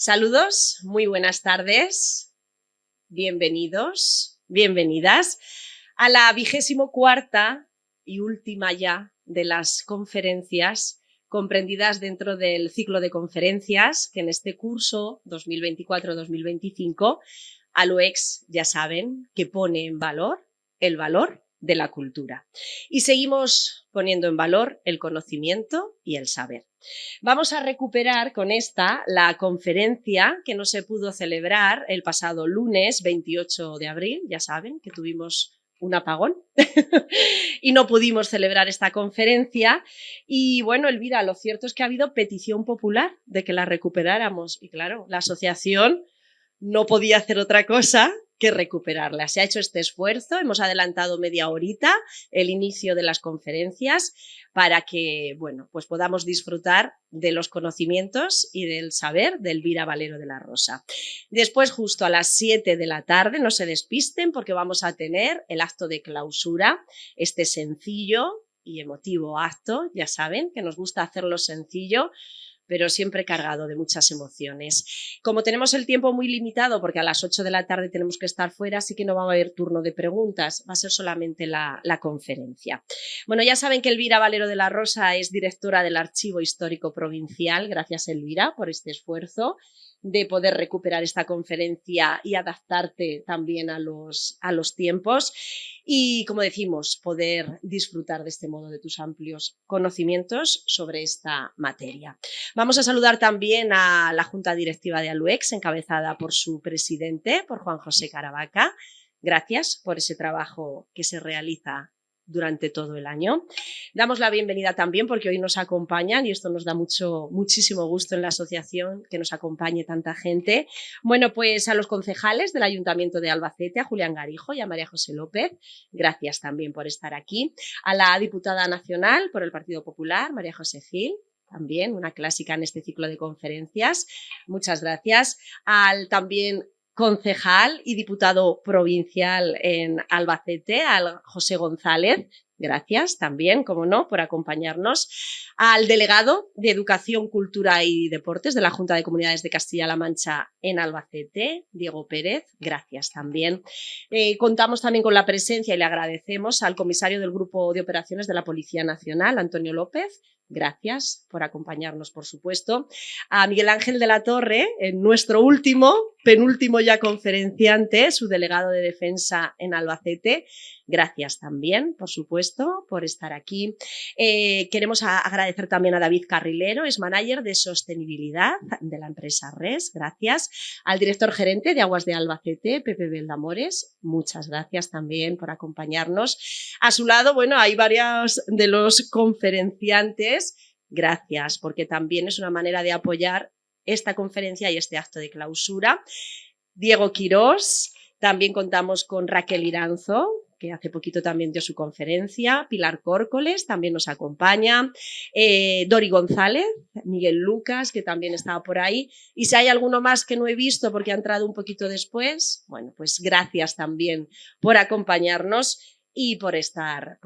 Saludos, muy buenas tardes, bienvenidos, bienvenidas a la 24ª y última ya de las conferencias comprendidas dentro del ciclo de conferencias que en este curso 2024-2025 ALUEX ya saben que pone en valor el valor de la cultura. Y seguimos poniendo en valor el conocimiento y el saber. Vamos a recuperar con esta la conferencia que no se pudo celebrar el pasado lunes 28 de abril, ya saben que tuvimos un apagón y no pudimos celebrar esta conferencia. Y bueno, Elvira, lo cierto es que ha habido petición popular de que la recuperáramos y claro, la asociación no podía hacer otra cosa que recuperarla. Se ha hecho este esfuerzo, hemos adelantado media horita el inicio de las conferencias para que, bueno, pues podamos disfrutar de los conocimientos y del saber de Elvira Valero de la Rosa. Después, justo a las 7 de la tarde, no se despisten porque vamos a tener el acto de clausura, este sencillo y emotivo acto, ya saben que nos gusta hacerlo sencillo, pero siempre cargado de muchas emociones. Como tenemos el tiempo muy limitado, porque a las 8 de la tarde tenemos que estar fuera, así que no va a haber turno de preguntas, va a ser solamente la conferencia. Bueno, ya saben que Elvira Valero de la Rosa es directora del Archivo Histórico Provincial. Gracias, Elvira, por este esfuerzo de poder recuperar esta conferencia y adaptarte también a los tiempos y, como decimos, poder disfrutar de este modo de tus amplios conocimientos sobre esta materia. Vamos a saludar también a la Junta Directiva de ALUEX, encabezada por su presidente, por Juan José Caravaca. Gracias por ese trabajo que se realiza durante todo el año. Damos la bienvenida también porque hoy nos acompañan y esto nos da muchísimo gusto en la asociación que nos acompañe tanta gente. Bueno, pues a los concejales del Ayuntamiento de Albacete, a Julián Garijo y a María José López, gracias también por estar aquí. A la diputada nacional por el Partido Popular, María José Gil, también una clásica en este ciclo de conferencias, muchas gracias. Al también concejal y diputado provincial en Albacete, al José González, gracias también, como no, por acompañarnos. Al delegado de Educación, Cultura y Deportes de la Junta de Comunidades de Castilla-La Mancha en Albacete, Diego Pérez, gracias también. Contamos también con la presencia y le agradecemos al comisario del Grupo de Operaciones de la Policía Nacional, Antonio López. Gracias por acompañarnos, por supuesto. A Miguel Ángel de la Torre, nuestro penúltimo ya conferenciante, su delegado de Defensa en Albacete. Gracias también, por supuesto, por estar aquí. Queremos agradecer también a David Carrilero, es manager de sostenibilidad de la empresa RES. Gracias. Al director gerente de Aguas de Albacete, Pepe Beldamores. Muchas gracias también por acompañarnos. A su lado, bueno, hay varios de los conferenciantes. Gracias, porque también es una manera de apoyar esta conferencia y este acto de clausura. Diego Quirós, también contamos con Raquel Iranzo, que hace poquito también dio su conferencia, Pilar Córcoles también nos acompaña, Dori González, Miguel Lucas, que también estaba por ahí, y si hay alguno más que no he visto porque ha entrado un poquito después, bueno, pues gracias también por acompañarnos y por estar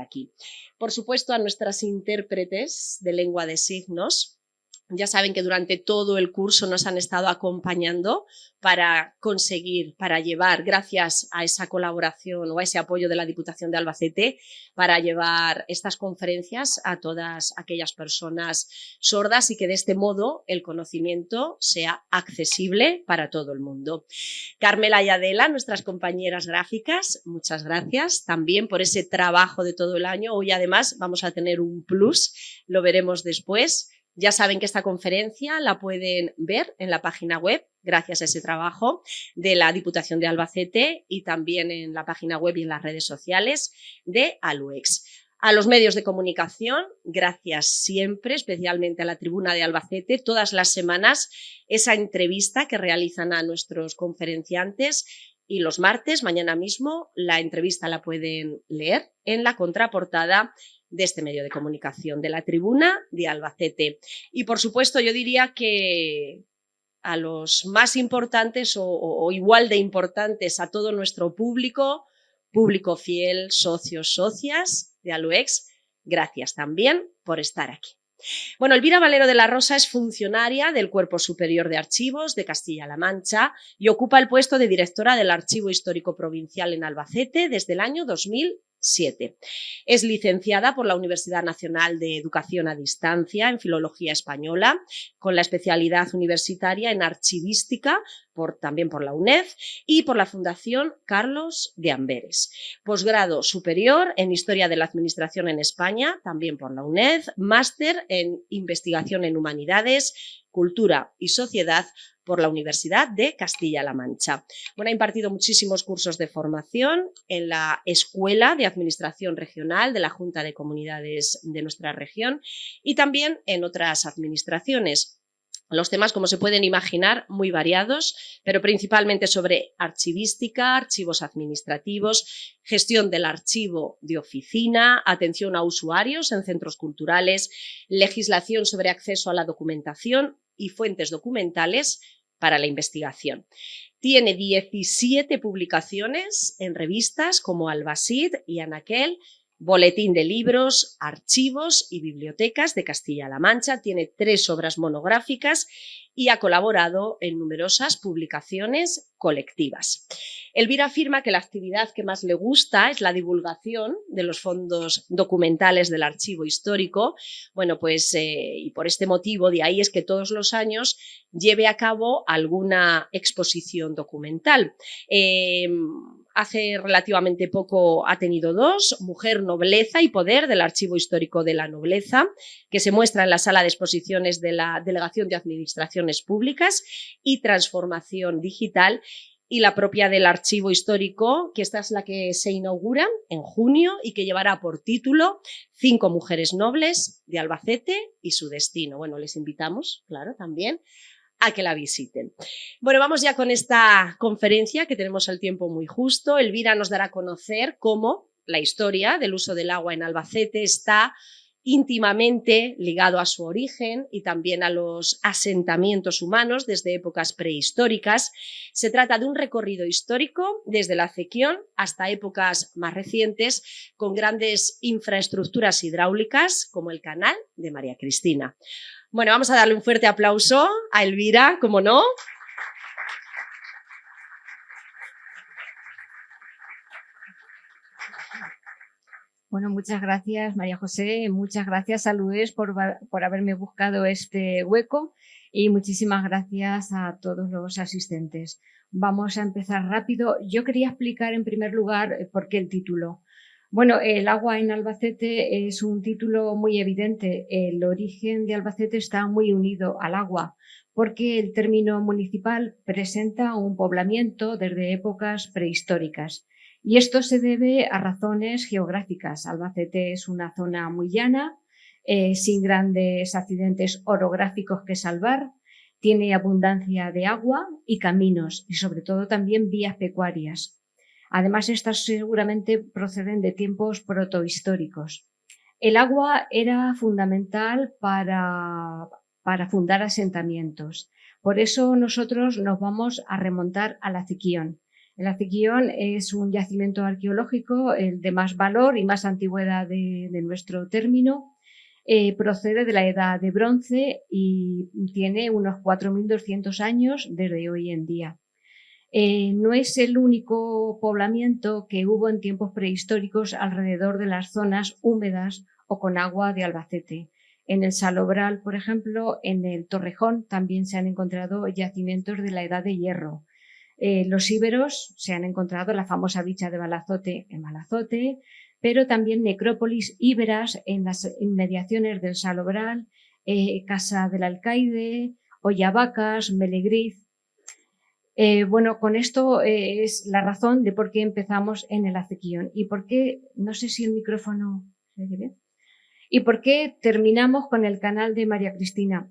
aquí. Por supuesto, a nuestras intérpretes de lengua de signos. Ya saben que durante todo el curso nos han estado acompañando para conseguir, para llevar, gracias a esa colaboración o a ese apoyo de la Diputación de Albacete, para llevar estas conferencias a todas aquellas personas sordas y que de este modo el conocimiento sea accesible para todo el mundo. Carmela y Adela, nuestras compañeras gráficas, muchas gracias también por ese trabajo de todo el año. Hoy además vamos a tener un plus, lo veremos después. Ya saben que esta conferencia la pueden ver en la página web, gracias a ese trabajo de la Diputación de Albacete y también en la página web y en las redes sociales de ALUEX. A los medios de comunicación, gracias siempre, especialmente a la Tribuna de Albacete, todas las semanas esa entrevista que realizan a nuestros conferenciantes y los martes, mañana mismo, la entrevista la pueden leer en la contraportada de este medio de comunicación, de la Tribuna de Albacete. Y, por supuesto, yo diría que a los más importantes o igual de importantes a todo nuestro público fiel, socios, socias de ALUEX, gracias también por estar aquí. Bueno, Elvira Valero de la Rosa es funcionaria del Cuerpo Superior de Archivos de Castilla-La Mancha y ocupa el puesto de directora del Archivo Histórico Provincial en Albacete desde el año 2007. Es licenciada por la Universidad Nacional de Educación a Distancia en Filología Española, con la especialidad universitaria en Archivística, también por la UNED y por la Fundación Carlos de Amberes. Posgrado superior en Historia de la Administración en España, también por la UNED, máster en Investigación en Humanidades, Cultura y Sociedad por la Universidad de Castilla-La Mancha. Bueno, ha impartido muchísimos cursos de formación en la Escuela de Administración Regional de la Junta de Comunidades de nuestra región y también en otras administraciones. Los temas, como se pueden imaginar, muy variados, pero principalmente sobre archivística, archivos administrativos, gestión del archivo de oficina, atención a usuarios en centros culturales, legislación sobre acceso a la documentación y fuentes documentales para la investigación. Tiene 17 publicaciones en revistas como Albasid y Anaquel, Boletín de Libros, Archivos y Bibliotecas de Castilla-La Mancha, tiene 3 obras monográficas y ha colaborado en numerosas publicaciones colectivas. Elvira afirma que la actividad que más le gusta es la divulgación de los fondos documentales del archivo histórico. Bueno, pues y por este motivo, de ahí es que todos los años lleve a cabo alguna exposición documental. Hace relativamente poco ha tenido 2, Mujer, Nobleza y Poder del Archivo Histórico de la Nobleza, que se muestra en la sala de exposiciones de la Delegación de Administraciones Públicas, y Transformación Digital, y la propia del Archivo Histórico, que esta es la que se inaugura en junio y que llevará por título 5 mujeres nobles de Albacete y su destino. Bueno, les invitamos, claro, también a que la visiten. Bueno, vamos ya con esta conferencia, que tenemos el tiempo muy justo. Elvira nos dará a conocer cómo la historia del uso del agua en Albacete está íntimamente ligado a su origen y también a los asentamientos humanos desde épocas prehistóricas. Se trata de un recorrido histórico desde la acequión hasta épocas más recientes, con grandes infraestructuras hidráulicas como el canal de María Cristina. Bueno, vamos a darle un fuerte aplauso a Elvira, ¿cómo no? Bueno, muchas gracias, María José, muchas gracias a Luis por haberme buscado este hueco y muchísimas gracias a todos los asistentes. Vamos a empezar rápido. Yo quería explicar en primer lugar por qué el título. Bueno, el agua en Albacete es un título muy evidente. El origen de Albacete está muy unido al agua, porque el término municipal presenta un poblamiento desde épocas prehistóricas. Y esto se debe a razones geográficas. Albacete es una zona muy llana, sin grandes accidentes orográficos que salvar, tiene abundancia de agua y caminos, y sobre todo también vías pecuarias. Además, estas seguramente proceden de tiempos protohistóricos. El agua era fundamental para fundar asentamientos. Por eso nosotros nos vamos a remontar a la Acequión. El Acequión es un yacimiento arqueológico, el de más valor y más antigüedad de nuestro término. Procede de la Edad de Bronce y tiene unos 4.200 años desde hoy en día. No es el único poblamiento que hubo en tiempos prehistóricos alrededor de las zonas húmedas o con agua de Albacete. En el Salobral, por ejemplo, en el Torrejón también se han encontrado yacimientos de la Edad de Hierro. Los íberos se han encontrado la famosa bicha de Balazote en Balazote, pero también necrópolis íberas en las inmediaciones del Salobral, Casa del Alcaide, Ollavacas, Melegriz. Bueno, con esto es la razón de por qué empezamos en el Acequión y por qué, no sé si el micrófono se oye bien, y por qué terminamos con el canal de María Cristina.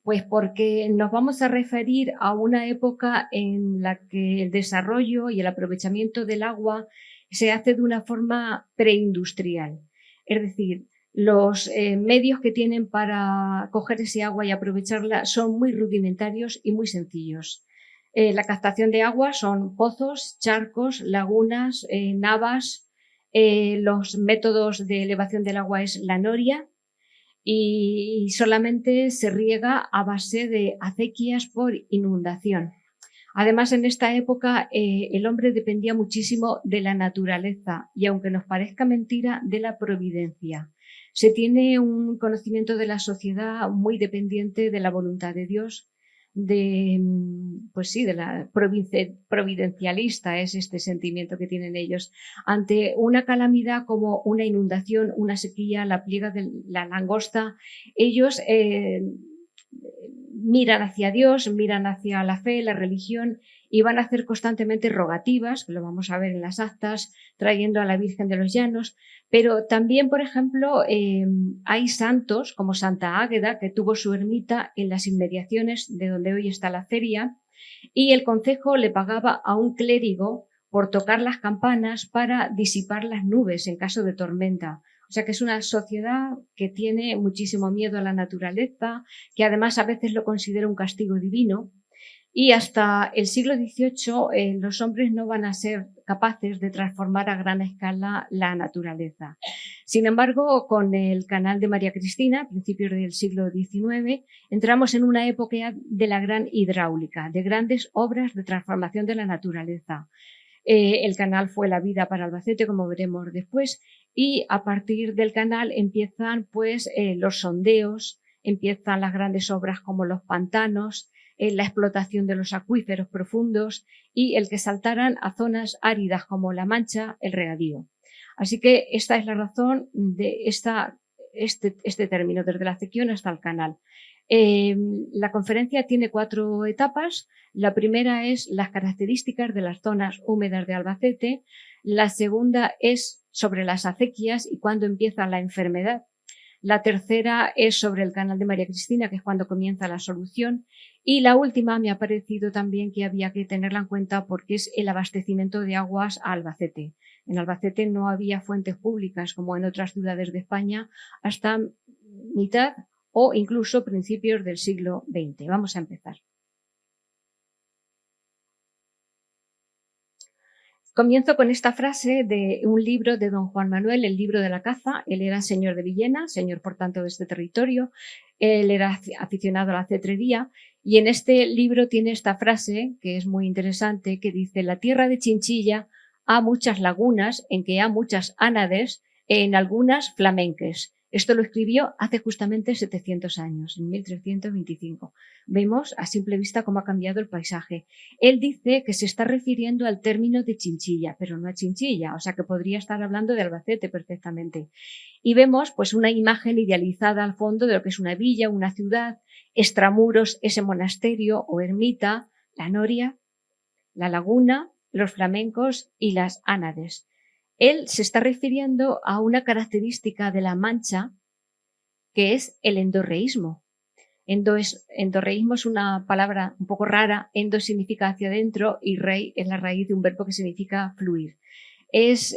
Pues porque nos vamos a referir a una época en la que el desarrollo y el aprovechamiento del agua se hace de una forma preindustrial. Es decir, los medios que tienen para coger ese agua y aprovecharla son muy rudimentarios y muy sencillos. La captación de agua son pozos, charcos, lagunas, navas. Los métodos de elevación del agua es la noria. y solamente se riega a base de acequias por inundación. Además, en esta época el hombre dependía muchísimo de la naturaleza y, aunque nos parezca mentira, de la providencia. Se tiene un conocimiento de la sociedad muy dependiente de la voluntad de Dios, de la providencialista es este sentimiento que tienen ellos. Ante una calamidad como una inundación, una sequía, la pliega de la langosta, ellos miran hacia Dios, miran hacia la fe, la religión, y van a hacer constantemente rogativas, que lo vamos a ver en las actas, trayendo a la Virgen de los Llanos. Pero también, por ejemplo, hay santos como Santa Águeda, que tuvo su ermita en las inmediaciones de donde hoy está la feria, y el concejo le pagaba a un clérigo por tocar las campanas para disipar las nubes en caso de tormenta. O sea que es una sociedad que tiene muchísimo miedo a la naturaleza, que además a veces lo considera un castigo divino. Y hasta el siglo XVIII los hombres no van a ser capaces de transformar a gran escala la naturaleza. Sin embargo, con el canal de María Cristina, a principios del siglo XIX, entramos en una época de la gran hidráulica, de grandes obras de transformación de la naturaleza. El canal fue la vida para Albacete, como veremos después, y a partir del canal empiezan los sondeos, empiezan las grandes obras como los pantanos, la explotación de los acuíferos profundos y el que saltaran a zonas áridas como La Mancha, el regadío. Así que esta es la razón de este término, desde la acequión hasta el canal. La conferencia tiene 4 etapas. La primera es las características de las zonas húmedas de Albacete. La segunda es sobre las acequias y cuándo empieza la enfermedad. La tercera es sobre el canal de María Cristina, que es cuando comienza la solución. Y la última me ha parecido también que había que tenerla en cuenta porque es el abastecimiento de aguas a Albacete. En Albacete no había fuentes públicas como en otras ciudades de España hasta mitad o incluso principios del siglo XX. Vamos a empezar. Comienzo con esta frase de un libro de don Juan Manuel, el libro de la caza. Él era señor de Villena, señor por tanto de este territorio. Él era aficionado a la cetrería y en este libro tiene esta frase que es muy interesante, que dice: la tierra de Chinchilla ha muchas lagunas en que ha muchas ánades, en algunas flamenques. Esto lo escribió hace justamente 700 años, en 1325. Vemos a simple vista cómo ha cambiado el paisaje. Él dice que se está refiriendo al término de Chinchilla, pero no a Chinchilla, o sea que podría estar hablando de Albacete perfectamente. Y vemos una imagen idealizada al fondo de lo que es una villa, una ciudad, extramuros, ese monasterio o ermita, la noria, la laguna, los flamencos y las ánades. Él se está refiriendo a una característica de la Mancha que es el endorreísmo. Endorreísmo es una palabra un poco rara. Endo significa hacia adentro y rei es la raíz de un verbo que significa fluir. Es,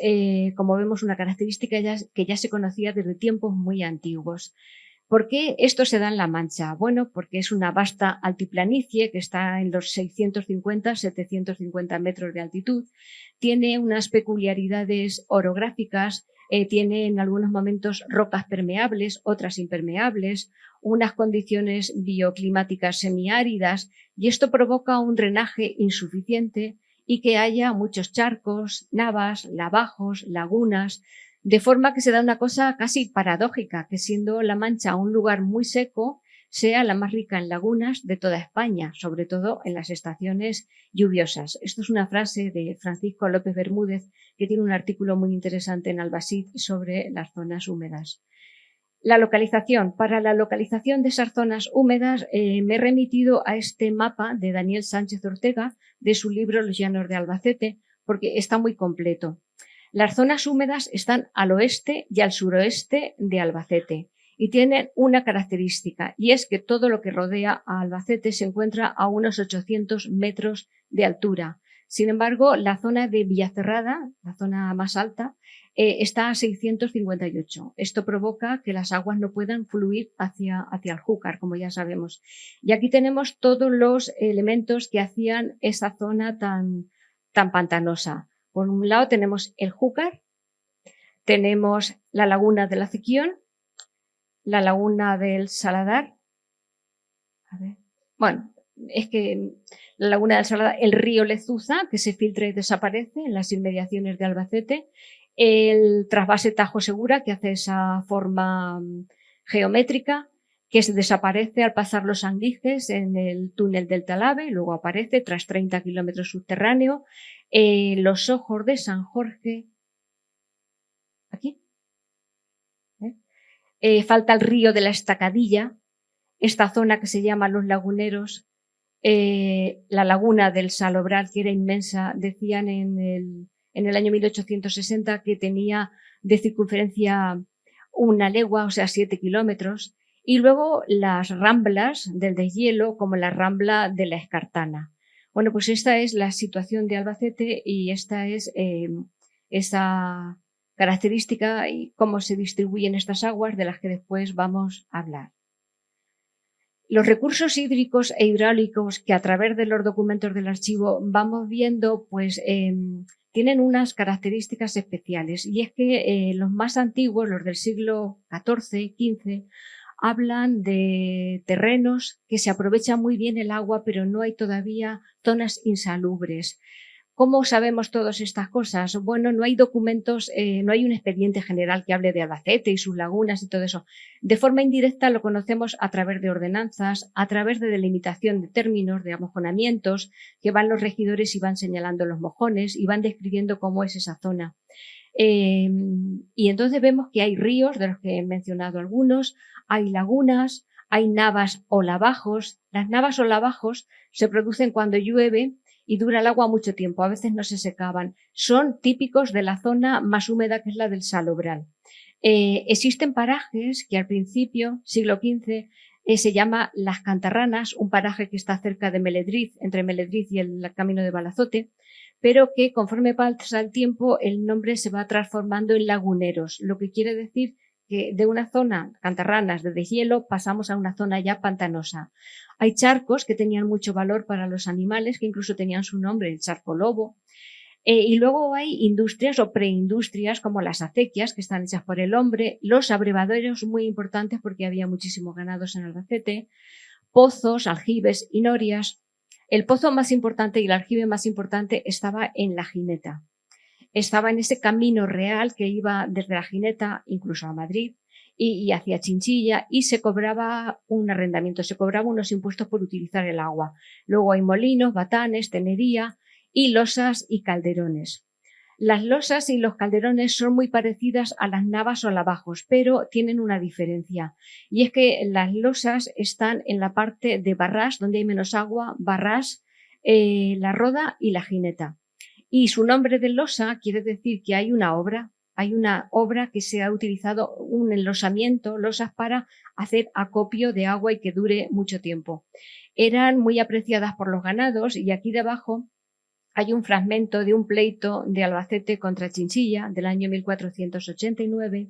como vemos, una característica que ya se conocía desde tiempos muy antiguos. ¿Por qué esto se da en La Mancha? Bueno, porque es una vasta altiplanicie que está en los 650-750 metros de altitud. Tiene unas peculiaridades orográficas, tiene en algunos momentos rocas permeables, otras impermeables, unas condiciones bioclimáticas semiáridas, y esto provoca un drenaje insuficiente y que haya muchos charcos, navas, lavajos, lagunas, de forma que se da una cosa casi paradójica, que siendo La Mancha un lugar muy seco, sea la más rica en lagunas de toda España, sobre todo en las estaciones lluviosas. Esto es una frase de Francisco López Bermúdez, que tiene un artículo muy interesante en Albacete sobre las zonas húmedas. La localización. Para la localización de esas zonas húmedas me he remitido a este mapa de Daniel Sánchez Ortega, de su libro Los Llanos de Albacete, porque está muy completo. Las zonas húmedas están al oeste y al suroeste de Albacete y tienen una característica, y es que todo lo que rodea a Albacete se encuentra a unos 800 metros de altura. Sin embargo, la zona de Villacerrada, la zona más alta, está a 658. Esto provoca que las aguas no puedan fluir hacia el Júcar, como ya sabemos. Y aquí tenemos todos los elementos que hacían esa zona tan pantanosa. Por un lado tenemos el Júcar, tenemos la laguna de la Acequión, la laguna del Saladar. A ver. Bueno, es que la laguna del Saladar, el río Lezuza, que se filtra y desaparece en las inmediaciones de Albacete, el trasvase Tajo Segura, que hace esa forma geométrica, que se desaparece al pasar los Sanguijes en el túnel del Talave, luego aparece tras 30 kilómetros subterráneo, los Ojos de San Jorge, aquí, falta el río de la Estacadilla, esta zona que se llama Los Laguneros, la laguna del Salobral, que era inmensa, decían en el año 1860 que tenía de circunferencia 1 legua, o sea, 7 kilómetros, y luego las ramblas del deshielo, como la rambla de la Escartana. Bueno, pues esta es la situación de Albacete y esta es esa característica y cómo se distribuyen estas aguas de las que después vamos a hablar. Los recursos hídricos e hidráulicos que a través de los documentos del archivo vamos viendo, pues tienen unas características especiales, y es que los más antiguos, los del siglo XIV, XV, hablan de terrenos que se aprovecha muy bien el agua, pero no hay todavía zonas insalubres. ¿Cómo sabemos todas estas cosas? Bueno, no hay documentos, no hay un expediente general que hable de Albacete y sus lagunas y todo eso. De forma indirecta lo conocemos a través de ordenanzas, a través de delimitación de términos, de amojonamientos, que van los regidores y van señalando los mojones y van describiendo cómo es esa zona. Y entonces vemos que hay ríos, de los que he mencionado algunos, hay lagunas, hay navas o lavajos. Las navas o lavajos se producen cuando llueve y dura el agua mucho tiempo, a veces no se secaban. Son típicos de la zona más húmeda, que es la del Salobral. Existen parajes que al principio, siglo XV, se llama Las Cantarranas, un paraje que está cerca de Meledriz, entre Meledriz y el camino de Balazote, pero que conforme pasa el tiempo el nombre se va transformando en laguneros, lo que quiere decir que de una zona, Cantarranas, de deshielo, pasamos a una zona ya pantanosa. Hay charcos que tenían mucho valor para los animales, que incluso tenían su nombre, el charco lobo. Y luego hay industrias o preindustrias como las acequias, que están hechas por el hombre, los abrevaderos, muy importantes porque había muchísimos ganados en Albacete, pozos, aljibes y norias. El pozo más importante y el aljibe más importante estaba en La Gineta. Estaba en ese camino real que iba desde La Gineta incluso a Madrid y hacia Chinchilla, y se cobraba un arrendamiento, se cobraba unos impuestos por utilizar el agua. Luego hay molinos, batanes, tenería y losas y calderones. Las losas y los calderones son muy parecidas a las navas o lavajos, pero tienen una diferencia, y es que las losas están en la parte de Barrás, donde hay menos agua, Barrás, La Roda y La Gineta. Y su nombre de losa quiere decir que hay una obra que se ha utilizado, un enlosamiento, losas para hacer acopio de agua y que dure mucho tiempo. Eran muy apreciadas por los ganados, y aquí debajo hay un fragmento de un pleito de Albacete contra Chinchilla del año 1489,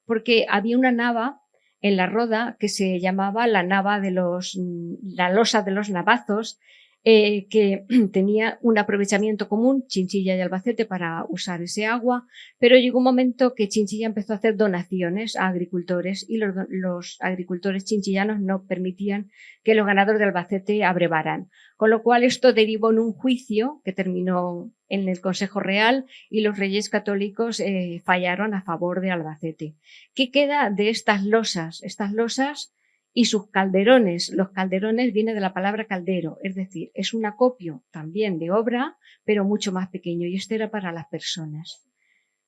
porque había una nava en La Roda que se llamaba la losa de los navazos, que tenía un aprovechamiento común, Chinchilla y Albacete, para usar ese agua, pero llegó un momento que Chinchilla empezó a hacer donaciones a agricultores y los agricultores chinchillanos no permitían que los ganaderos de Albacete abrevaran, con lo cual esto derivó en un juicio que terminó en el Consejo Real y los reyes católicos fallaron a favor de Albacete. ¿Qué queda de estas losas? Estas losas y sus calderones. Los calderones viene de la palabra caldero, es decir, es un acopio también de obra, pero mucho más pequeño, y esto era para las personas.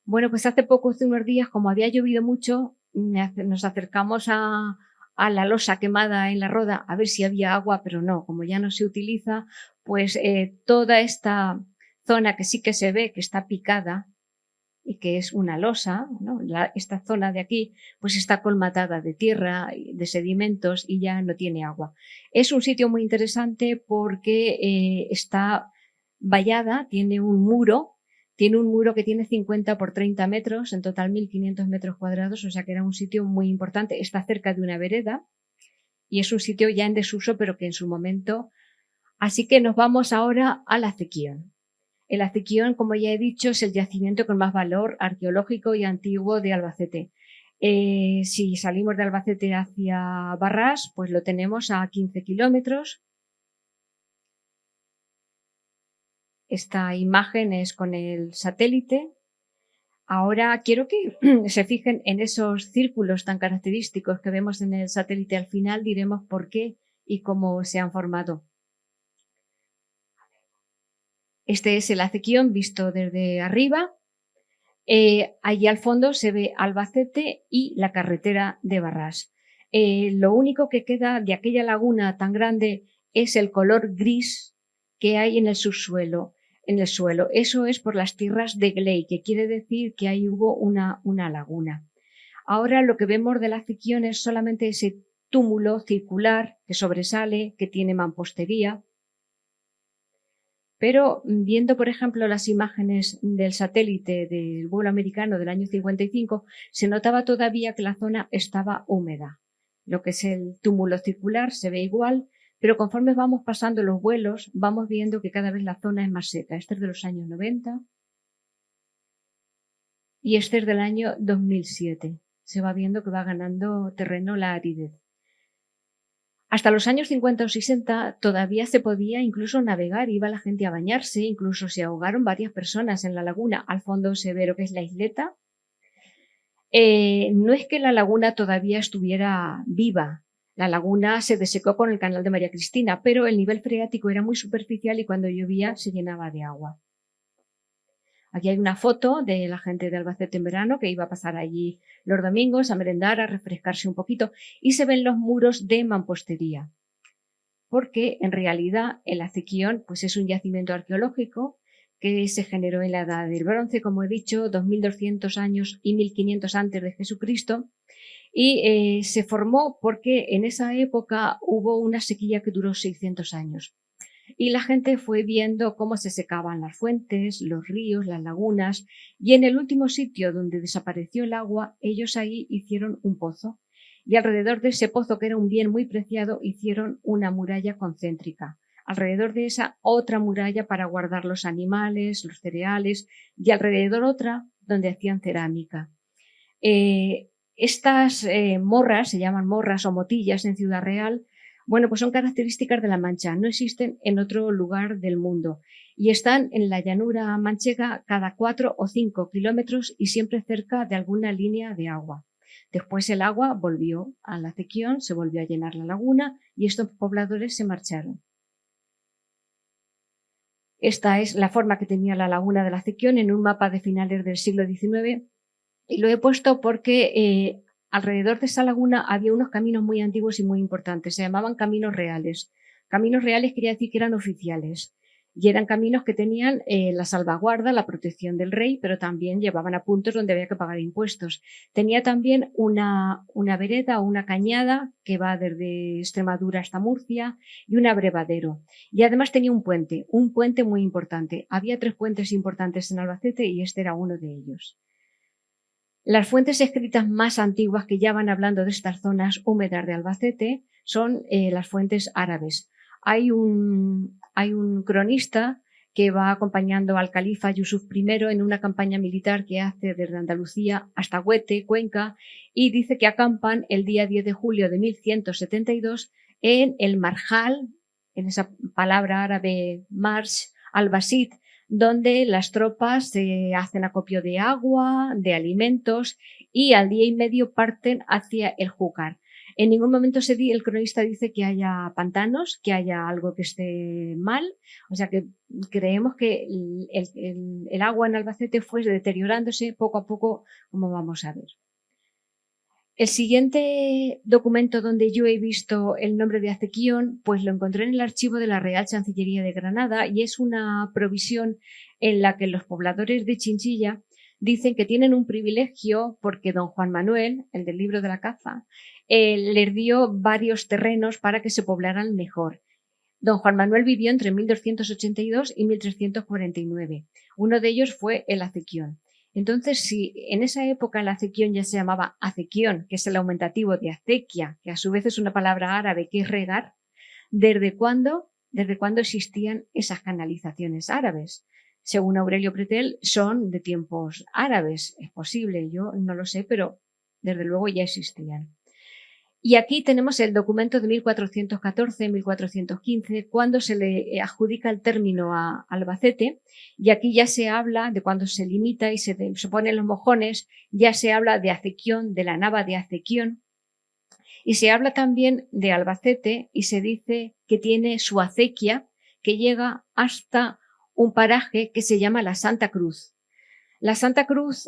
Bueno, pues hace unos días, como había llovido mucho, nos acercamos a la losa quemada en La Roda a ver si había agua, pero no, como ya no se utiliza, pues toda esta zona que sí que se ve que está picada y que es una losa, ¿no? Esta zona de aquí pues está colmatada de tierra, de sedimentos, y ya no tiene agua. Es un sitio muy interesante porque está vallada, tiene un muro que tiene 50 por 30 metros, en total 1.500 metros cuadrados, o sea que era un sitio muy importante. Está cerca de una vereda y es un sitio ya en desuso, pero que en su momento. Así que nos vamos ahora al Acequión. El Acequión, como ya he dicho, es el yacimiento con más valor arqueológico y antiguo de Albacete. Si salimos de Albacete hacia Barrás, pues lo tenemos a 15 kilómetros. Esta imagen es con el satélite. Ahora quiero que se fijen en esos círculos tan característicos que vemos en el satélite. Al final diremos por qué y cómo se han formado. Este es el Acequión visto desde arriba. Allí al fondo se ve Albacete y la carretera de Barrás. Lo único que queda de aquella laguna tan grande es el color gris que hay en el subsuelo, en el suelo. Eso es por las tierras de Gley, que quiere decir que ahí hubo una laguna. Ahora lo que vemos del Acequión es solamente ese túmulo circular que sobresale, que tiene mampostería. Pero viendo, por ejemplo, las imágenes del satélite del vuelo americano del año 55, se notaba todavía que la zona estaba húmeda. Lo que es el túmulo circular se ve igual, pero conforme vamos pasando los vuelos, vamos viendo que cada vez la zona es más seca. Este es de los años 90 y este es del año 2007. Se va viendo que va ganando terreno la aridez. Hasta los años 50 o 60 todavía se podía incluso navegar, iba la gente a bañarse, incluso se ahogaron varias personas en la laguna. Al fondo se ve lo que es la isleta. No es que la laguna todavía estuviera viva, la laguna se desecó con el canal de María Cristina, pero el nivel freático era muy superficial y cuando llovía se llenaba de agua. Aquí hay una foto de la gente de Albacete en verano que iba a pasar allí los domingos a merendar, a refrescarse un poquito, y se ven los muros de mampostería, porque en realidad el Acequión pues es un yacimiento arqueológico que se generó en la Edad del Bronce, como he dicho, 2200 años y 1500 antes de Jesucristo, y se formó porque en esa época hubo una sequía que duró 600 años. Y la gente fue viendo cómo se secaban las fuentes, los ríos, las lagunas, y en el último sitio donde desapareció el agua, ellos ahí hicieron un pozo. Y alrededor de ese pozo, que era un bien muy preciado, hicieron una muralla concéntrica. Alrededor de esa otra muralla para guardar los animales, los cereales, y alrededor otra donde hacían cerámica. Estas morras, se llaman morras o motillas en Ciudad Real, bueno, pues son características de La Mancha, no existen en otro lugar del mundo y están en la llanura manchega cada 4 o 5 kilómetros y siempre cerca de alguna línea de agua. Después el agua volvió al Acequión, se volvió a llenar la laguna y estos pobladores se marcharon. Esta es la forma que tenía la laguna del Acequión en un mapa de finales del siglo XIX y lo he puesto porque alrededor de esa laguna había unos caminos muy antiguos y muy importantes, se llamaban caminos reales. Caminos reales quería decir que eran oficiales y eran caminos que tenían la salvaguarda, la protección del rey, pero también llevaban a puntos donde había que pagar impuestos. Tenía también una vereda o una cañada que va desde Extremadura hasta Murcia y un abrevadero. Y además tenía un puente muy importante. Había 3 puentes importantes en Albacete y este era uno de ellos. Las fuentes escritas más antiguas que ya van hablando de estas zonas húmedas de Albacete son las fuentes árabes. Hay un cronista que va acompañando al califa Yusuf I en una campaña militar que hace desde Andalucía hasta Huete, Cuenca, y dice que acampan el día 10 de julio de 1172 en el Marjal, en esa palabra árabe marsh, al-Basit, donde las tropas hacen acopio de agua, de alimentos y al día y medio parten hacia el Júcar. En ningún momento el cronista dice que haya pantanos, que haya algo que esté mal, o sea que creemos que el agua en Albacete fue deteriorándose poco a poco, como vamos a ver. El siguiente documento donde yo he visto el nombre de Acequión, pues lo encontré en el archivo de la Real Chancillería de Granada y es una provisión en la que los pobladores de Chinchilla dicen que tienen un privilegio porque don Juan Manuel, el del libro de la caza, les dio varios terrenos para que se poblaran mejor. Don Juan Manuel vivió entre 1282 y 1349. Uno de ellos fue el Acequión. Entonces, si en esa época el Acequión ya se llamaba Acequión, que es el aumentativo de acequia, que a su vez es una palabra árabe que es regar, ¿desde cuándo existían esas canalizaciones árabes? Según Aurelio Pretel, son de tiempos árabes. Es posible, yo no lo sé, pero desde luego ya existían. Y aquí tenemos el documento de 1414-1415, cuando se le adjudica el término a Albacete, y aquí ya se habla de cuando se limita y se ponen los mojones, ya se habla de Acequión, de la nava de Acequión, y se habla también de Albacete y se dice que tiene su acequia que llega hasta un paraje que se llama la Santa Cruz. La Santa Cruz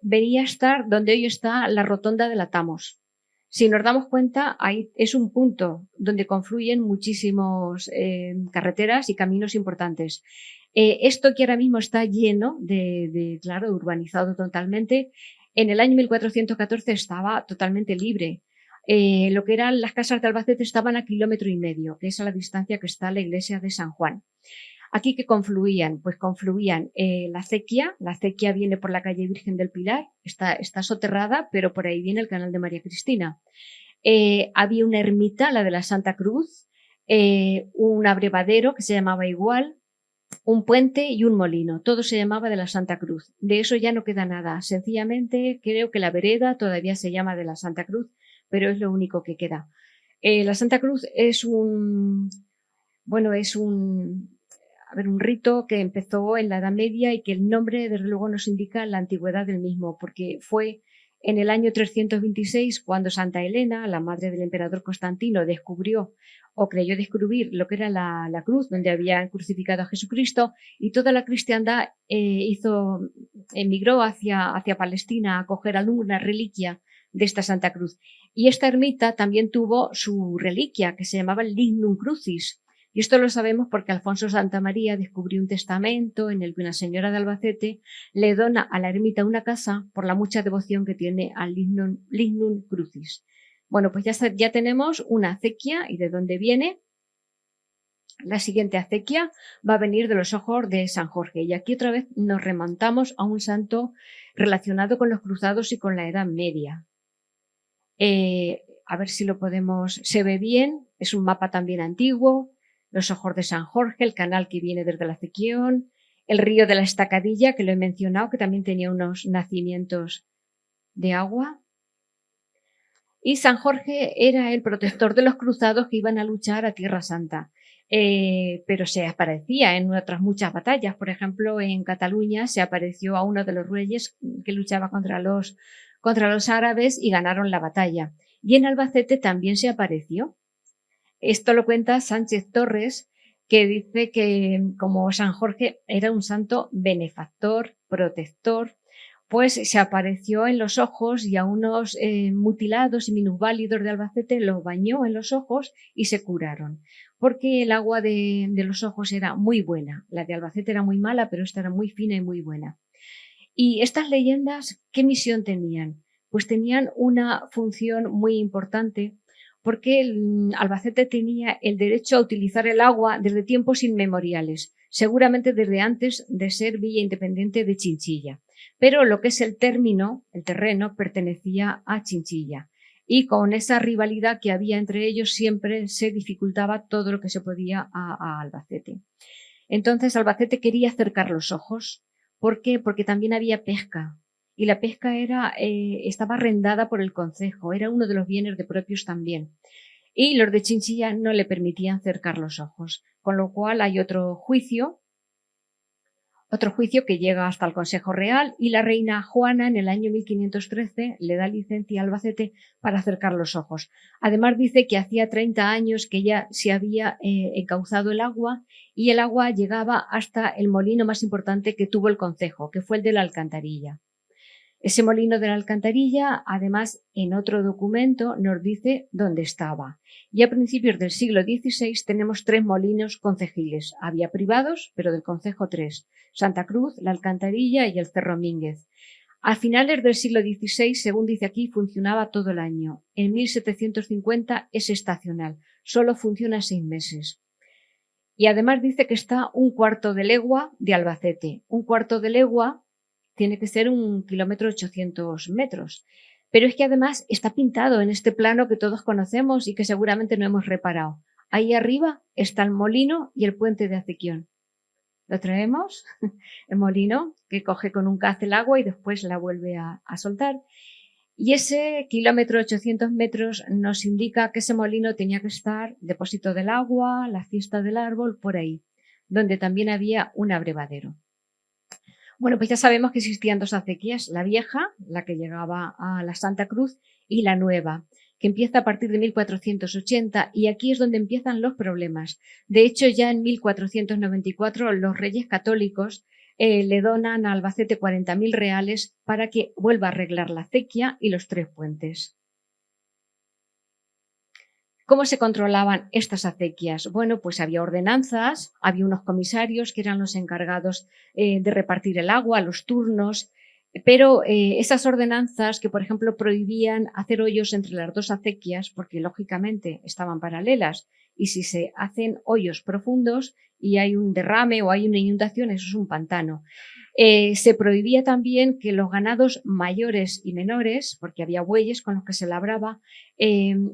venía a estar donde hoy está la rotonda de la Tamos. Si nos damos cuenta, ahí es un punto donde confluyen muchísimas carreteras y caminos importantes. Esto que ahora mismo está lleno claro, urbanizado totalmente, en el año 1414 estaba totalmente libre. Lo que eran las casas de Albacete estaban a 1,5 kilómetros, que es a la distancia que está la iglesia de San Juan. Aquí que confluían, pues confluían la acequia viene por la calle Virgen del Pilar, está soterrada, pero por ahí viene el canal de María Cristina. Había una ermita, la de la Santa Cruz, un abrevadero que se llamaba igual, un puente y un molino, todo se llamaba de la Santa Cruz. De eso ya no queda nada, sencillamente creo que la vereda todavía se llama de la Santa Cruz, pero es lo único que queda. La Santa Cruz es un rito que empezó en la Edad Media y que el nombre, desde luego, nos indica la antigüedad del mismo, porque fue en el año 326 cuando Santa Elena, la madre del emperador Constantino, descubrió o creyó descubrir lo que era la cruz donde habían crucificado a Jesucristo, y toda la cristiandad emigró hacia Palestina a coger alguna reliquia de esta Santa Cruz. Y esta ermita también tuvo su reliquia, que se llamaba el Lignum Crucis. Y esto lo sabemos porque Alfonso Santamaría descubrió un testamento en el que una señora de Albacete le dona a la ermita una casa por la mucha devoción que tiene al Lignum Crucis. Bueno, pues ya tenemos una acequia. ¿Y de dónde viene? La siguiente acequia va a venir de los ojos de San Jorge. Y aquí otra vez nos remontamos a un santo relacionado con los cruzados y con la Edad Media. A ver si lo podemos... Se ve bien, es un mapa también antiguo. Los ojos de San Jorge, el canal que viene desde la Acequión, el río de la Estacadilla, que lo he mencionado, que también tenía unos nacimientos de agua. Y San Jorge era el protector de los cruzados que iban a luchar a Tierra Santa. Pero se aparecía en otras muchas batallas. Por ejemplo, en Cataluña se apareció a uno de los reyes que luchaba contra los árabes y ganaron la batalla. Y en Albacete también se apareció. Esto lo cuenta Sánchez Torres, que dice que como San Jorge era un santo benefactor, protector, pues se apareció en los ojos y a unos mutilados y minusválidos de Albacete los bañó en los ojos y se curaron, porque el agua de los ojos era muy buena. La de Albacete era muy mala, pero esta era muy fina y muy buena. Y estas leyendas, ¿qué misión tenían? Pues tenían una función muy importante, porque Albacete tenía el derecho a utilizar el agua desde tiempos inmemoriales, seguramente desde antes de ser villa independiente de Chinchilla. Pero lo que es el terreno pertenecía a Chinchilla. Y con esa rivalidad que había entre ellos siempre se dificultaba todo lo que se podía a Albacete. Entonces Albacete quería acercar los ojos. ¿Por qué? Porque también había pesca. Y la pesca estaba arrendada por el concejo, era uno de los bienes de propios también. Y los de Chinchilla no le permitían cercar los ojos, con lo cual hay otro juicio que llega hasta el Consejo Real, y la reina Juana en el año 1513 le da licencia a Albacete para cercar los ojos. Además dice que hacía 30 años que ya se había encauzado el agua, y el agua llegaba hasta el molino más importante que tuvo el concejo, que fue el de la Alcantarilla. Ese molino de la Alcantarilla, además, en otro documento nos dice dónde estaba. Y a principios del siglo XVI tenemos 3 molinos concejiles. Había privados, pero del concejo 3. Santa Cruz, la Alcantarilla y el Cerro Mínguez. A finales del siglo XVI, según dice aquí, funcionaba todo el año. En 1750 es estacional. Solo funciona 6 meses. Y además dice que está 1/4 de legua de Albacete. 1/4 de legua tiene que ser 1,8 kilómetros. Pero es que además está pintado en este plano que todos conocemos y que seguramente no hemos reparado. Ahí arriba está el molino y el puente de Acequión. Lo traemos, el molino que coge con un caz el agua y después la vuelve a soltar. Y ese kilómetro 800 metros nos indica que ese molino tenía que estar depósito del agua, la fiesta del árbol, por ahí, donde también había un abrevadero. Bueno, pues ya sabemos que existían dos acequias, la vieja, la que llegaba a la Santa Cruz, y la nueva, que empieza a partir de 1480, y aquí es donde empiezan los problemas. De hecho, ya en 1494 los reyes católicos le donan a Albacete 40.000 reales para que vuelva a arreglar la acequia y los tres puentes. ¿Cómo se controlaban estas acequias? Bueno, pues había ordenanzas, había unos comisarios que eran los encargados de repartir el agua, los turnos, pero esas ordenanzas que, por ejemplo, prohibían hacer hoyos entre las dos acequias, porque lógicamente estaban paralelas, y si se hacen hoyos profundos y hay un derrame o hay una inundación, eso es un pantano. Se prohibía también que los ganados mayores y menores, porque había bueyes con los que se labraba,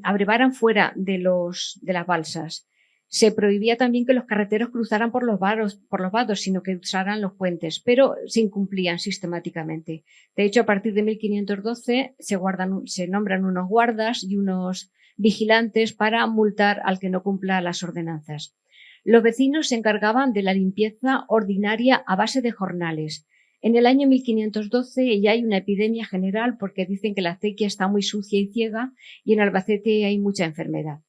abrevaran fuera de las balsas. Se prohibía también que los carreteros cruzaran por los vados, sino que usaran los puentes, pero se incumplían sistemáticamente. De hecho, a partir de 1512 se nombran unos guardas y unos vigilantes para multar al que no cumpla las ordenanzas. Los vecinos se encargaban de la limpieza ordinaria a base de jornales. En el año 1512 ya hay una epidemia general porque dicen que la acequia está muy sucia y ciega y en Albacete hay mucha enfermedad.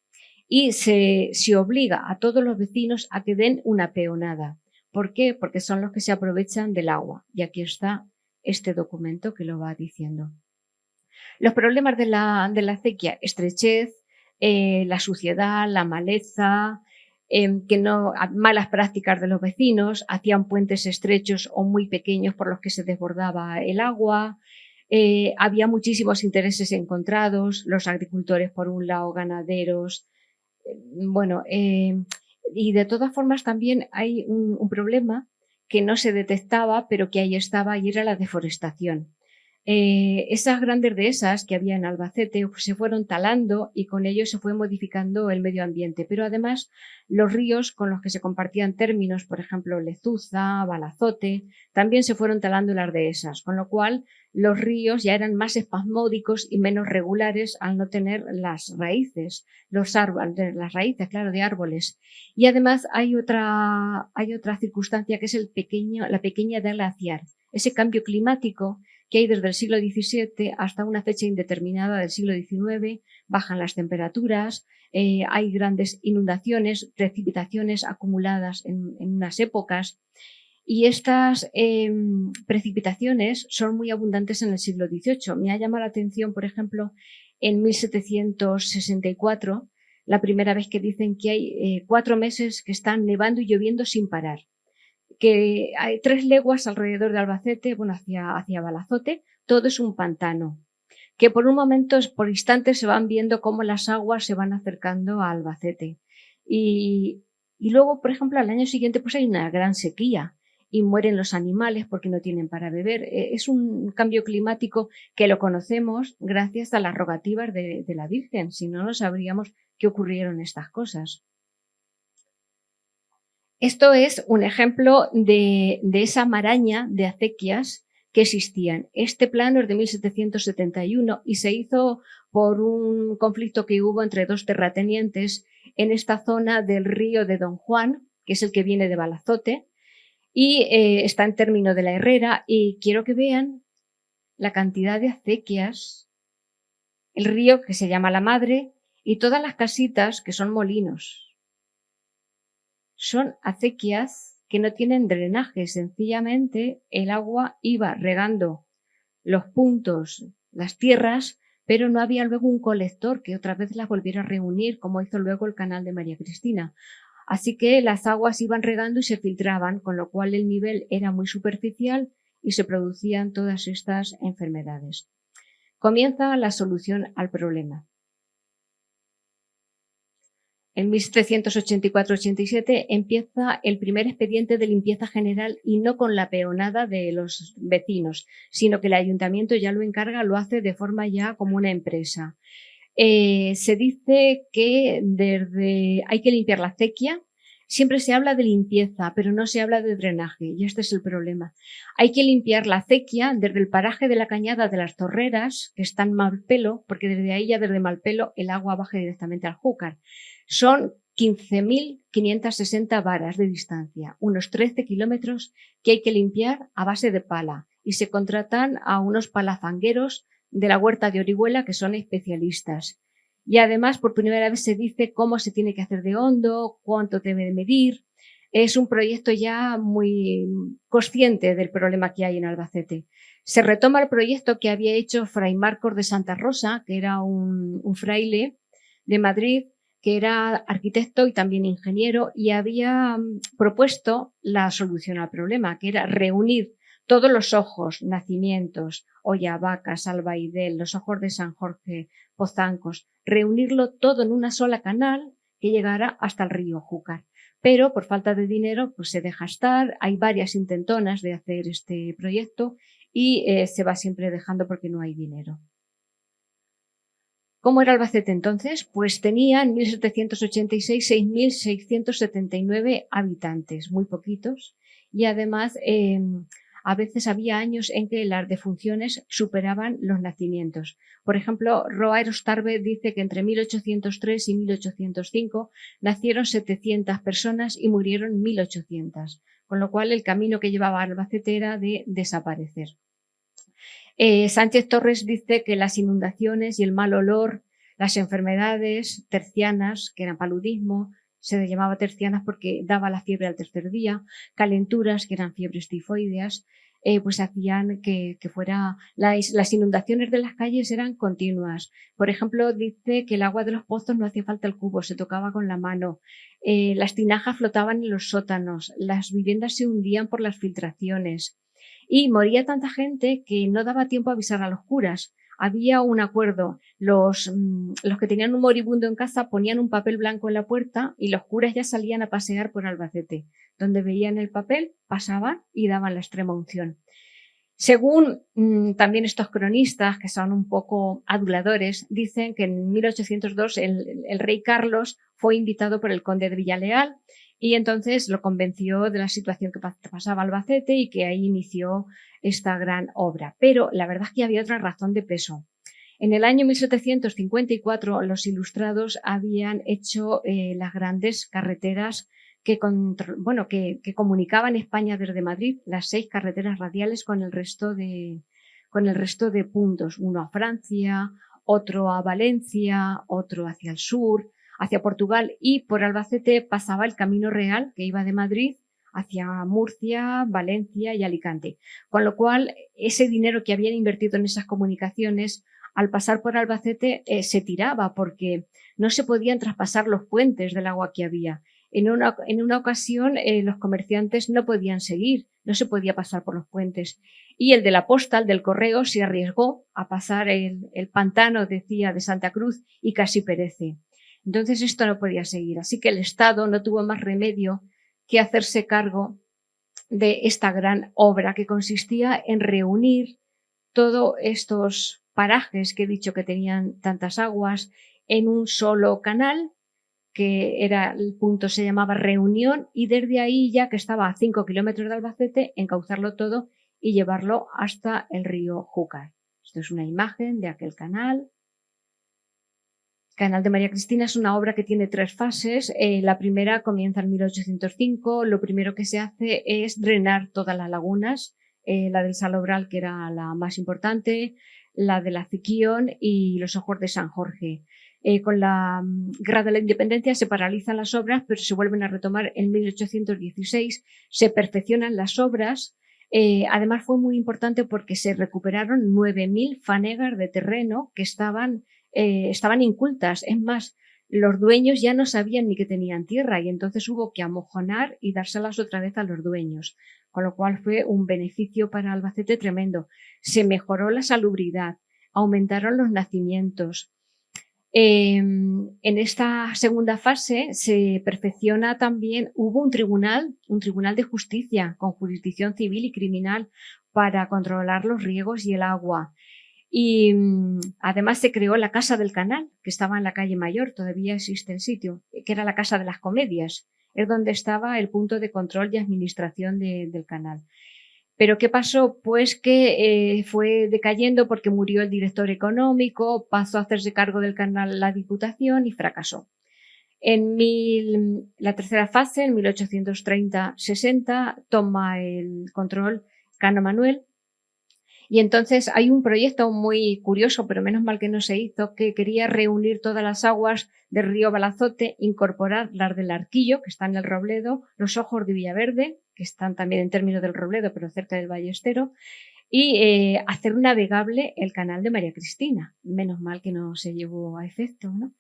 Y se obliga a todos los vecinos a que den una peonada. ¿Por qué? Porque son los que se aprovechan del agua. Y aquí está este documento que lo va diciendo. Los problemas de la acequia: estrechez, la suciedad, la maleza, malas prácticas de los vecinos, hacían puentes estrechos o muy pequeños por los que se desbordaba el agua. Había muchísimos intereses encontrados, los agricultores por un lado, ganaderos. Y de todas formas también hay un problema que no se detectaba, pero que ahí estaba, y era la deforestación. Esas grandes dehesas que había en Albacete se fueron talando y con ello se fue modificando el medio ambiente, pero además los ríos con los que se compartían términos, por ejemplo Lezuza, Balazote, también se fueron talando las dehesas, con lo cual los ríos ya eran más espasmódicos y menos regulares al no tener las raíces, las raíces, claro, de árboles. Y además hay otra circunstancia que es la pequeña edad glaciar, ese cambio climático que hay desde el siglo XVII hasta una fecha indeterminada del siglo XIX, bajan las temperaturas, hay grandes inundaciones, precipitaciones acumuladas en unas épocas, y estas precipitaciones son muy abundantes en el siglo XVIII. Me ha llamado la atención, por ejemplo, en 1764, la primera vez que dicen que hay 4 meses que están nevando y lloviendo sin parar, que hay 3 leguas alrededor de Albacete, hacia Balazote, todo es un pantano, que por instantes se van viendo cómo las aguas se van acercando a Albacete. Y luego, por ejemplo, al año siguiente pues hay una gran sequía y mueren los animales porque no tienen para beber. Es un cambio climático que lo conocemos gracias a las rogativas de la Virgen, si no, no sabríamos que ocurrieron estas cosas. Esto es un ejemplo de esa maraña de acequias que existían. Este plano es de 1771 y se hizo por un conflicto que hubo entre 2 terratenientes en esta zona del río de Don Juan, que es el que viene de Balazote, y está en término de la Herrera, y quiero que vean la cantidad de acequias, el río que se llama La Madre y todas las casitas que son molinos. Son acequias que no tienen drenaje, sencillamente el agua iba regando los puntos, las tierras, pero no había luego un colector que otra vez las volviera a reunir, como hizo luego el canal de María Cristina. Así que las aguas iban regando y se filtraban, con lo cual el nivel era muy superficial y se producían todas estas enfermedades. Comienza la solución al problema. En 1784-87 empieza el primer expediente de limpieza general, y no con la peonada de los vecinos, sino que el ayuntamiento ya lo encarga, lo hace de forma ya como una empresa. Se dice que hay que limpiar la acequia, siempre se habla de limpieza, pero no se habla de drenaje, y este es el problema. Hay que limpiar la acequia desde el paraje de la Cañada de las Torreras, que está en Malpelo, porque desde ahí, ya desde Malpelo, el agua baja directamente al Júcar. Son 15.560 varas de distancia, unos 13 kilómetros que hay que limpiar a base de pala, y se contratan a unos palafangueros de la huerta de Orihuela que son especialistas. Y además, por primera vez se dice cómo se tiene que hacer de hondo, cuánto debe de medir. Es un proyecto ya muy consciente del problema que hay en Albacete. Se retoma el proyecto que había hecho Fray Marcos de Santa Rosa, que era un fraile de Madrid, que era arquitecto y también ingeniero, y había propuesto la solución al problema, que era reunir todos los ojos, nacimientos, Ollavaca, Albaidel, los ojos de San Jorge, Pozancos, reunirlo todo en una sola canal que llegara hasta el río Júcar. Pero por falta de dinero pues se deja estar, hay varias intentonas de hacer este proyecto y se va siempre dejando porque no hay dinero. ¿Cómo era Albacete entonces? Pues tenía en 1786 6.679 habitantes, muy poquitos, y además a veces había años en que las defunciones superaban los nacimientos. Por ejemplo, Roaeros Tarbe dice que entre 1803 y 1805 nacieron 700 personas y murieron 1.800, con lo cual el camino que llevaba Albacete era de desaparecer. Sánchez Torres dice que las inundaciones y el mal olor, las enfermedades tercianas, que eran paludismo, se llamaba tercianas porque daba la fiebre al tercer día, calenturas, que eran fiebres tifoideas, pues hacían que fuera... Las inundaciones de las calles eran continuas. Por ejemplo, dice que el agua de los pozos no hacía falta el cubo, se tocaba con la mano. Las tinajas flotaban en los sótanos, las viviendas se hundían por las filtraciones. Y moría tanta gente que no daba tiempo a avisar a los curas. Había un acuerdo. Los que tenían un moribundo en casa ponían un papel blanco en la puerta y los curas ya salían a pasear por Albacete. Donde veían el papel, pasaban y daban la extrema unción. Según también estos cronistas, que son un poco aduladores, dicen que en 1802 el rey Carlos fue invitado por el conde de Villaleal y entonces lo convenció de la situación que pasaba Albacete y que ahí inició esta gran obra. Pero la verdad es que había otra razón de peso. En el año 1754 los ilustrados habían hecho las grandes carreteras que comunicaban España desde Madrid, las 6 carreteras radiales con el resto de puntos, uno a Francia, otro a Valencia, otro hacia el sur, hacia Portugal, y por Albacete pasaba el Camino Real que iba de Madrid hacia Murcia, Valencia y Alicante. Con lo cual, ese dinero que habían invertido en esas comunicaciones, al pasar por Albacete se tiraba porque no se podían traspasar los puentes del agua que había. En una ocasión los comerciantes no podían seguir, no se podía pasar por los puentes. Y el de la posta, el del correo, se arriesgó a pasar el pantano, decía, de Santa Cruz y casi perece. Entonces esto no podía seguir. Así que el Estado no tuvo más remedio que hacerse cargo de esta gran obra que consistía en reunir todos estos parajes que he dicho que tenían tantas aguas en un solo canal, que era el punto, se llamaba Reunión, y desde ahí, ya que estaba a 5 kilómetros de Albacete, encauzarlo todo y llevarlo hasta el río Júcar. Esto es una imagen de aquel canal. Canal de María Cristina es una obra que tiene 3 fases. La primera comienza en 1805. Lo primero que se hace es drenar todas las lagunas, la del Salobral, que era la más importante, la de la Ciquión y los ojos de San Jorge. Con la Guerra de la Independencia se paralizan las obras, pero se vuelven a retomar en 1816. Se perfeccionan las obras. Además fue muy importante porque se recuperaron 9.000 fanegas de terreno que estaban incultas. Es más, los dueños ya no sabían ni que tenían tierra y entonces hubo que amojonar y dárselas otra vez a los dueños, con lo cual fue un beneficio para Albacete tremendo. Se mejoró la salubridad, aumentaron los nacimientos. En esta segunda fase se perfecciona también, hubo un tribunal de justicia con jurisdicción civil y criminal para controlar los riegos y el agua. Y además se creó la Casa del Canal, que estaba en la calle Mayor, todavía existe el sitio, que era la Casa de las Comedias, es donde estaba el punto de control y administración del canal. Pero ¿qué pasó? Pues que fue decayendo porque murió el director económico, pasó a hacerse cargo del canal la Diputación y fracasó. La tercera fase, en 1830-60, toma el control Cano Manuel. Y entonces hay un proyecto muy curioso, pero menos mal que no se hizo, que quería reunir todas las aguas del río Balazote, incorporar las del Arquillo, que está en el Robledo, los ojos de Villaverde, que están también en términos del Robledo, pero cerca del Ballestero, y hacer navegable el canal de María Cristina. Menos mal que no se llevó a efecto, ¿no?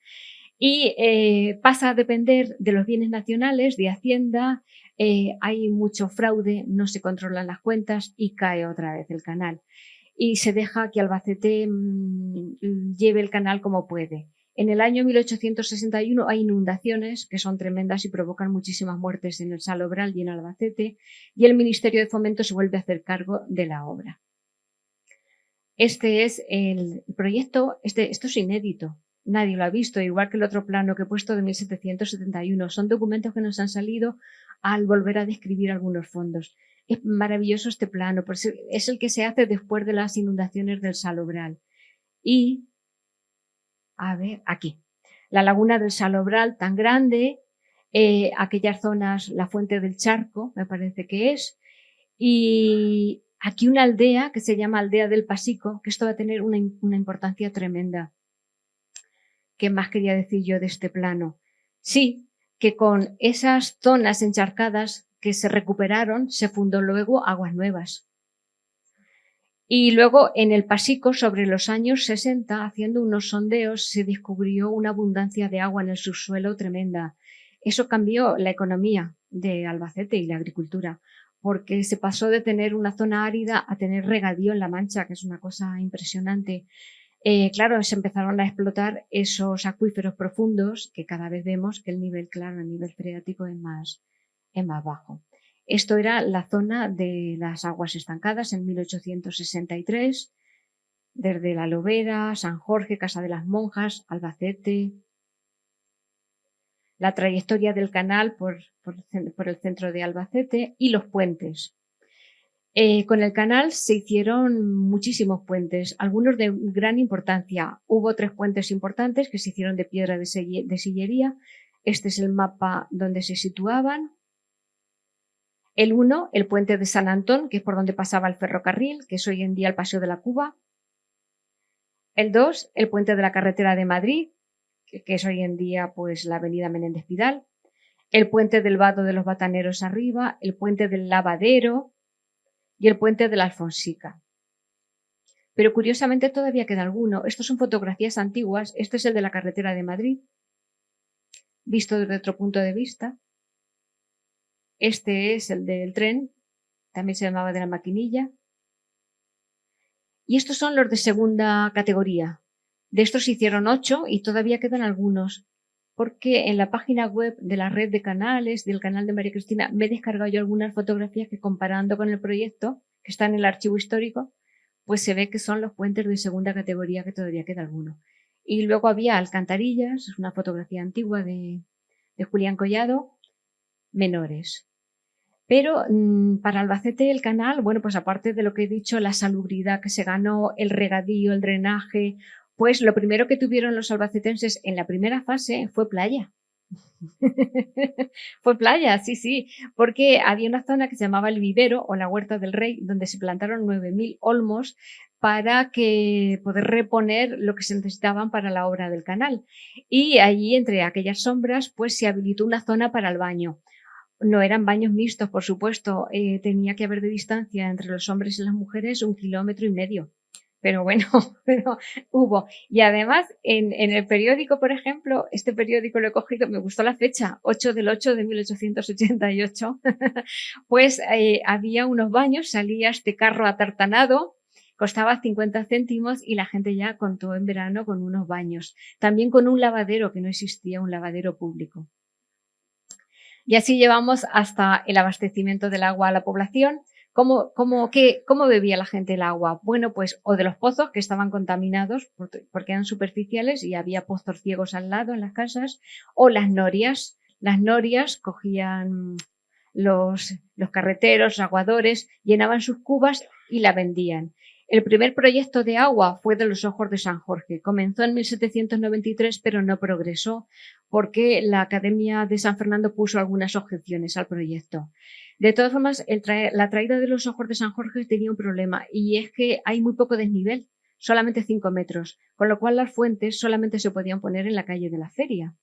Y pasa a depender de los bienes nacionales, de Hacienda, hay mucho fraude, no se controlan las cuentas y cae otra vez el canal. Y se deja que Albacete lleve el canal como puede. En el año 1861 hay inundaciones que son tremendas y provocan muchísimas muertes en el Salobral y en Albacete, y el Ministerio de Fomento se vuelve a hacer cargo de la obra. Este es el proyecto, esto es inédito. Nadie lo ha visto, igual que el otro plano que he puesto de 1771. Son documentos que nos han salido al volver a describir algunos fondos. Es maravilloso este plano, porque es el que se hace después de las inundaciones del Salobral. Y, a ver, aquí, la laguna del Salobral tan grande, aquellas zonas, la fuente del Charco, me parece que es, y aquí una aldea que se llama Aldea del Pasico, que esto va a tener una importancia tremenda. ¿Qué más quería decir yo de este plano? Sí, que con esas zonas encharcadas que se recuperaron, se fundó luego Aguas Nuevas. Y luego en el Pasico, sobre los años 60, haciendo unos sondeos, se descubrió una abundancia de agua en el subsuelo tremenda. Eso cambió la economía de Albacete y la agricultura, porque se pasó de tener una zona árida a tener regadío en La Mancha, que es una cosa impresionante. Claro, se empezaron a explotar esos acuíferos profundos que cada vez vemos que el nivel, claro, el nivel freático es más bajo. Esto era la zona de las aguas estancadas en 1863, desde La Lobera, San Jorge, Casa de las Monjas, Albacete. La trayectoria del canal por el centro de Albacete y los puentes. Con el canal se hicieron muchísimos puentes, algunos de gran importancia. Hubo 3 puentes importantes que se hicieron de piedra de sillería. Este es el mapa donde se situaban. El 1, el puente de San Antón, que es por donde pasaba el ferrocarril, que es hoy en día el Paseo de la Cuba. El 2, el puente de la carretera de Madrid, que es hoy en día pues la avenida Menéndez Pidal. El puente del Vado de los Bataneros arriba, el puente del Lavadero y el puente de la Alfonsica. Pero curiosamente todavía queda alguno. Estos son fotografías antiguas. Este es el de la carretera de Madrid, visto desde otro punto de vista. Este es el del tren, también se llamaba de la Maquinilla. Y estos son los de segunda categoría. De estos se hicieron 8 y todavía quedan algunos, porque en la página web de la red de canales, del canal de María Cristina, me he descargado yo algunas fotografías que, comparando con el proyecto, que está en el archivo histórico, pues se ve que son los puentes de segunda categoría, que todavía queda alguno. Y luego había alcantarillas, es una fotografía antigua de Julián Collado, menores. Pero para Albacete el canal, bueno, pues aparte de lo que he dicho, la salubridad que se ganó, el regadío, el drenaje, pues lo primero que tuvieron los albacetenses en la primera fase fue playa. Fue playa, sí, porque había una zona que se llamaba el Vivero o la Huerta del Rey, donde se plantaron 9.000 olmos para poder reponer lo que se necesitaban para la obra del canal. Y allí, entre aquellas sombras, pues se habilitó una zona para el baño. No eran baños mixtos, por supuesto, tenía que haber de distancia entre los hombres y las mujeres 1,5 kilómetros. Pero bueno, pero hubo. Y además, en el periódico, por ejemplo, este periódico lo he cogido, me gustó la fecha, 8/8 de 1888, pues había unos baños, salía este carro atartanado, costaba 50 céntimos y la gente ya contó en verano con unos baños. También con un lavadero, que no existía un lavadero público. Y así llevamos hasta el abastecimiento del agua a la población, ¿Cómo bebía la gente el agua? Bueno, pues o de los pozos que estaban contaminados porque eran superficiales y había pozos ciegos al lado en las casas, o las norias. Las norias cogían los carreteros, aguadores, llenaban sus cubas y la vendían. El primer proyecto de agua fue de los Ojos de San Jorge. Comenzó en 1793, pero no progresó porque la Academia de San Fernando puso algunas objeciones al proyecto. De todas formas, la traída de los Ojos de San Jorge tenía un problema, y es que hay muy poco desnivel, solamente 5 metros, con lo cual las fuentes solamente se podían poner en la calle de la feria.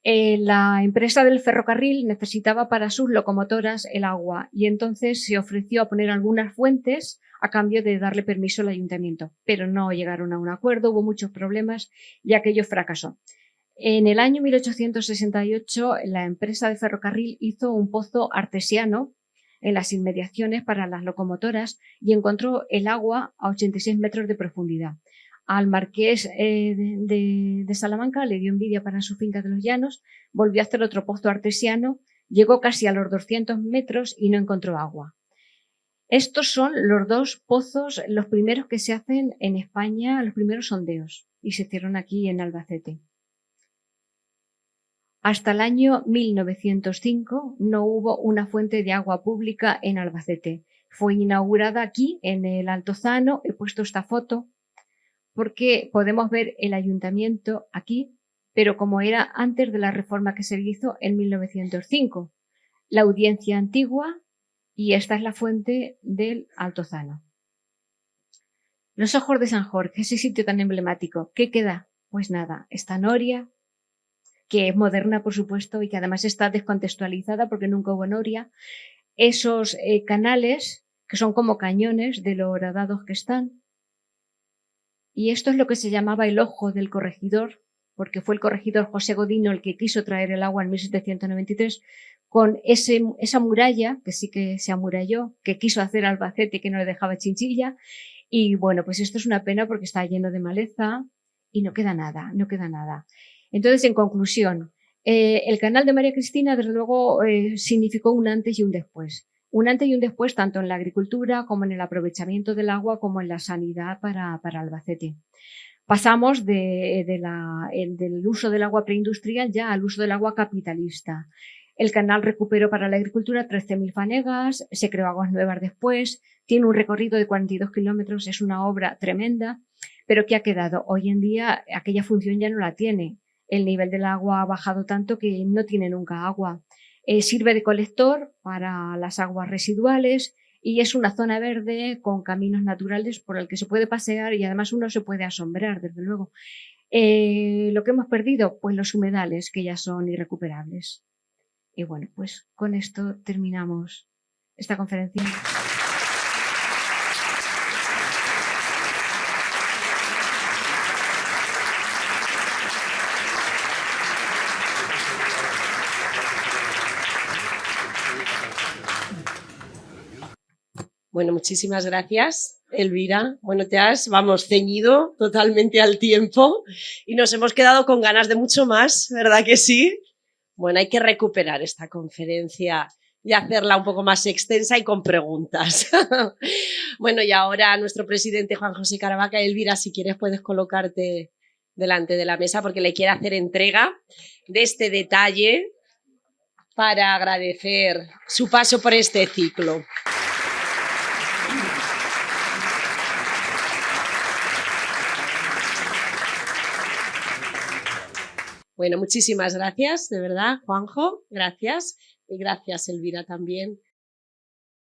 La empresa del ferrocarril necesitaba para sus locomotoras el agua, y entonces se ofreció a poner algunas fuentes a cambio de darle permiso al ayuntamiento, pero no llegaron a un acuerdo, hubo muchos problemas y aquello fracasó. En el año 1868 la empresa de ferrocarril hizo un pozo artesiano en las inmediaciones para las locomotoras y encontró el agua a 86 metros de profundidad. Al marqués de Salamanca le dio envidia para su finca de los Llanos, volvió a hacer otro pozo artesiano, llegó casi a los 200 metros y no encontró agua. Estos son los dos pozos, los primeros que se hacen en España, los primeros sondeos, y se hicieron aquí en Albacete. Hasta el año 1905 no hubo una fuente de agua pública en Albacete. Fue inaugurada aquí, en el Altozano. He puesto esta foto porque podemos ver el ayuntamiento aquí, pero como era antes de la reforma que se hizo en 1905. La audiencia antigua, y esta es la fuente del Altozano. Los Ojos de San Jorge, ese sitio tan emblemático. ¿Qué queda? Pues nada, esta noria, que es moderna, por supuesto, y que además está descontextualizada porque nunca hubo noria. Esos canales, que son como cañones de lo horadados que están. Y esto es lo que se llamaba el ojo del corregidor, porque fue el corregidor José Godino el que quiso traer el agua en 1793, con esa muralla, que sí que se amuralló, que quiso hacer Albacete y que no le dejaba Chinchilla. Y bueno, pues esto es una pena porque está lleno de maleza y no queda nada, no queda nada. Entonces, en conclusión, el canal de María Cristina, desde luego, significó un antes y un después. Un antes y un después tanto en la agricultura como en el aprovechamiento del agua como en la sanidad para Albacete. Pasamos del uso del agua preindustrial ya al uso del agua capitalista. El canal recuperó para la agricultura 13.000 fanegas, se creó Aguas Nuevas después, tiene un recorrido de 42 kilómetros, es una obra tremenda, pero ¿qué ha quedado? Hoy en día aquella función ya no la tiene. El nivel del agua ha bajado tanto que no tiene nunca agua. Sirve de colector para las aguas residuales y es una zona verde con caminos naturales por el que se puede pasear y además uno se puede asombrar, desde luego. Lo que hemos perdido, pues los humedales, que ya son irrecuperables. Y bueno, pues con esto terminamos esta conferencia. Bueno, muchísimas gracias, Elvira. Bueno, te has, ceñido totalmente al tiempo y nos hemos quedado con ganas de mucho más, ¿verdad que sí? Bueno, hay que recuperar esta conferencia y hacerla un poco más extensa y con preguntas. Bueno, y ahora nuestro presidente Juan José Caravaca, Elvira, si quieres puedes colocarte delante de la mesa porque le quiere hacer entrega de este detalle para agradecer su paso por este ciclo. Bueno, muchísimas gracias, de verdad, Juanjo, gracias. Y gracias, Elvira, también